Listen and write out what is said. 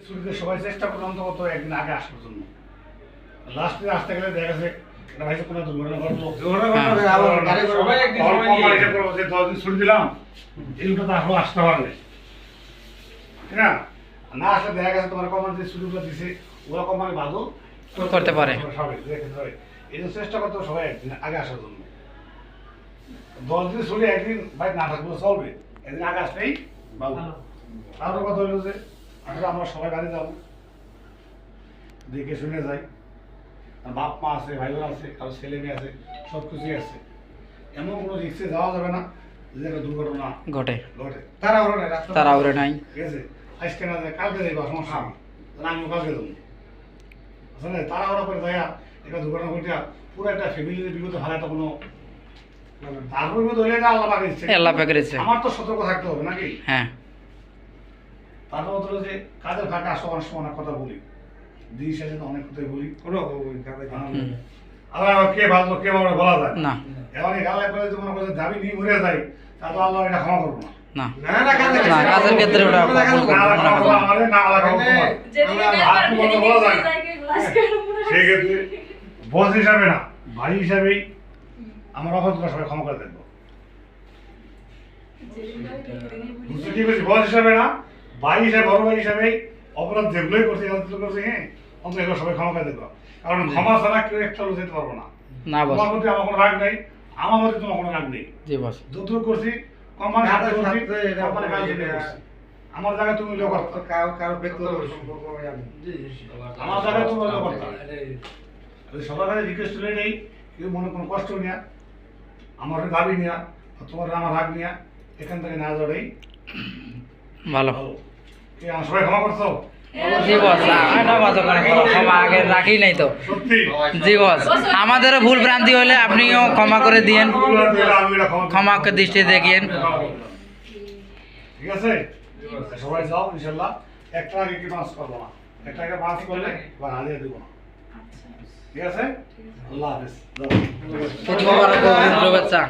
ছুটিতে সবাই চেষ্টা করলাম তো কত একদিন আগে আসার জন্য। লাস্টে আসতে গেলে দেখা গেছে এটা ভাইসে কোনো দুর্ঘটনা ঘটলো, যে 10 দিন ছুটি দিলাম এইগুলো তো আসলে আসতে পারবে ঠিক না। না আসলে দেখা গেছে তোমার কোম্পানি যে ছুটিগুলো দিছে ওরা কোম্পানি বাদও করতে পারে। সবাই দেখতে পারে, এই জন্য চেষ্টা করতে হবে সবাই একদিন আগে আসার জন্য। 10 দিন ছুটি একদিন ভাই না থাকলে চলবে, একদিন আগে আসলেই ভালো। তারপর কথা হলো যে আসলে আমরা সবাই বাড়ি যাবো, দেখে শুনে যাই। আর বাপ মা আছে, ভাই বোন আছে, কারো ছেলে মেয়ে আছে, সব কিছুই আছে। এমন কোনো রিক্সে যাওয়া যাবে না যে একটা দুর্ঘটনা ঘটে। ঘটে। তাড়াহুড়ো নাই। ঠিক আছে, আজকে না যায় কালকে যাইবা, সমস্যা নেই, আমিও কালকে যাবো। আসলে তাড়াহুড়া করে যাইয়া একটা দুর্ঘটনা ঘটিয়া পুরো একটা ফ্যামিলির বিপদে ফেলাটা কোনো, তারপর বিপদ হইলে এটা আল্লাহ পাকের ইচ্ছে। আল্লাহ পাকের ইচ্ছে। আমার তো সতর্ক থাকতে হবে নাকি? হ্যাঁ। তারপর হলো যে কাজের ফাঁকা সবার সময় কথা বলি, দিন শেষে তো অনেক কথাই বলি, আবার কে ভালো কে ভালো বলা যায় না এবার এই গালায় করে যদি মনে করে দাবি নিয়ে ঘুরে যায় তাহলে আল্লাহ এটা ক্ষমা করবো না। না না, কাজের ক্ষেত্রে ওটা সেক্ষেত্রে বস হিসাবে না, ভাই হিসাবেই আমার অপরাধগুলো সবাই ক্ষমা করে দেখবো। বুঝতে পেরেছি, বস হিসাবে না, ভাই হিসাবে, বড় ভাই হিসাবেই অপরাধ যেগুলোই করছে করছে, হ্যাঁ অন্তত এগুলো সবাই ক্ষমা করে দেখবো। কারণ ক্ষমা ছাড়া কেউ একটা যেতে পারবো না। তোমার প্রতি আমার কোনো রাগ নেই, আমার প্রতি তোমার কোনো রাগ নেই। জি বস। যতটুকু করছি কোম্পানির সাথে করছি, কোম্পানির কাজ করছি। আমার জায়গায় তুমি লোক করতে, আমার জায়গায় তুমি লোক করতে। সবার কাছে রিকোয়েস্ট হলে নেই, কেউ মনে কোনো কষ্ট নিয়া, আমার দাবি নিয়া, তোমার আমার রাগ নিয়া এখান থেকে না যাওয়াই ভালো। কে আমার সবাই ক্ষমা করছো? জি বস, ক্ষমা আগে রাখি নাই তো। সত্যি জি বস, আমাদেরও ভুল ভ্রান্তি হলে আপনিও ক্ষমা করে দিয়েন, ক্ষমাকে দৃষ্টি দেখিয়েন। ঠিক আছে, সবাই যাও ইনশাল্লাহ। একটা আগে কি মাছ করবো না, একটা আগে মাছ করলে বা হাজিয়ে দেবো না। ঠিক আছে, আল্লাহ হাফেজ। শুভেচ্ছা।